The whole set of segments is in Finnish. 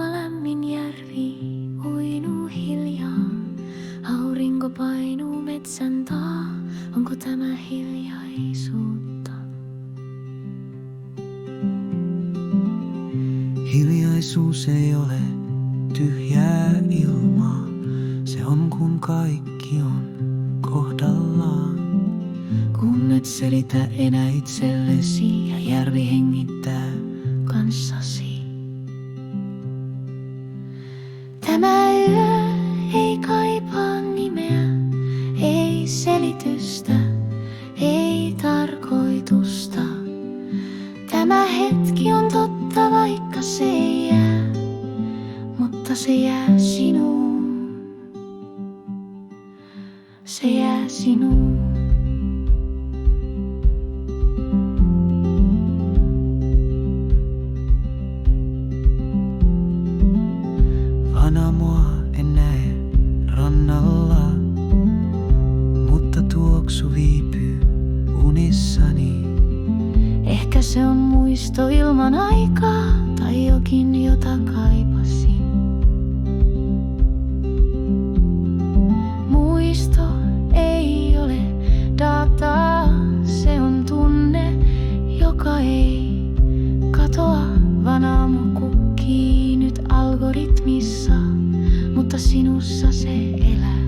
Kuuma lämmin järvi uinuu hiljaa. Aurinko painuu metsän taa. Onko tämä hiljaisuutta? Hiljaisuus ei ole tyhjää ilmaa. Se on kun kaikki on kohdallaan. Kun et selitä enää itsellesi ja järvi hengittää kanssasi. Tämä yö ei kaipaa nimeä, ei selitystä, ei tarkoitusta. Tämä hetki on totta, vaikka se ei jää, mutta se jää sinuun. Se jää sinuun. Mua en näe rannalla, mutta tuoksu viipyy unissani. Ehkä se on muisto ilman aikaa tai jokin, jota kaipasin. Muisto ei ole dataa, se on tunne, joka ei katoa, vaan aamu kukkii nyt algoritmissa. Mutta sinussa se elää.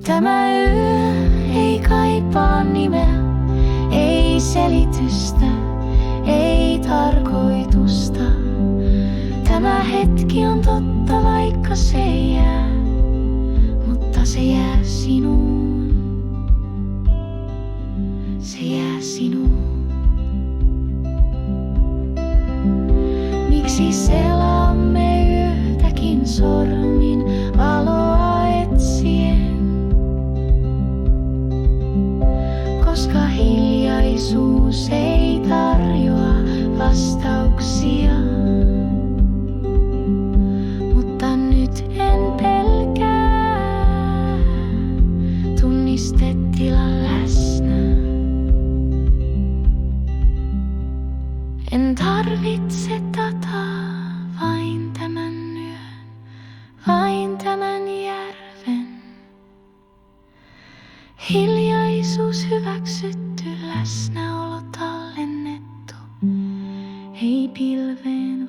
Tämä yö ei kaipaa nimeä, ei selitystä, ei tarkoitusta. Tämä hetki on totta, vaikka se ei jää, mutta se jää sinuun. Se jää sinuun. Miksi selaamme yötäkin sormin valoa etsien? Koska hiljaisuus ei tarjoa vastauksia. Mutta nyt en pelkää, tunnistetila läsnä. En tarvitse dataa, vain tämän yön, vain tämän järven. Hiljaisuus hyväksytty, läsnäolo tallennettu, ei pilveen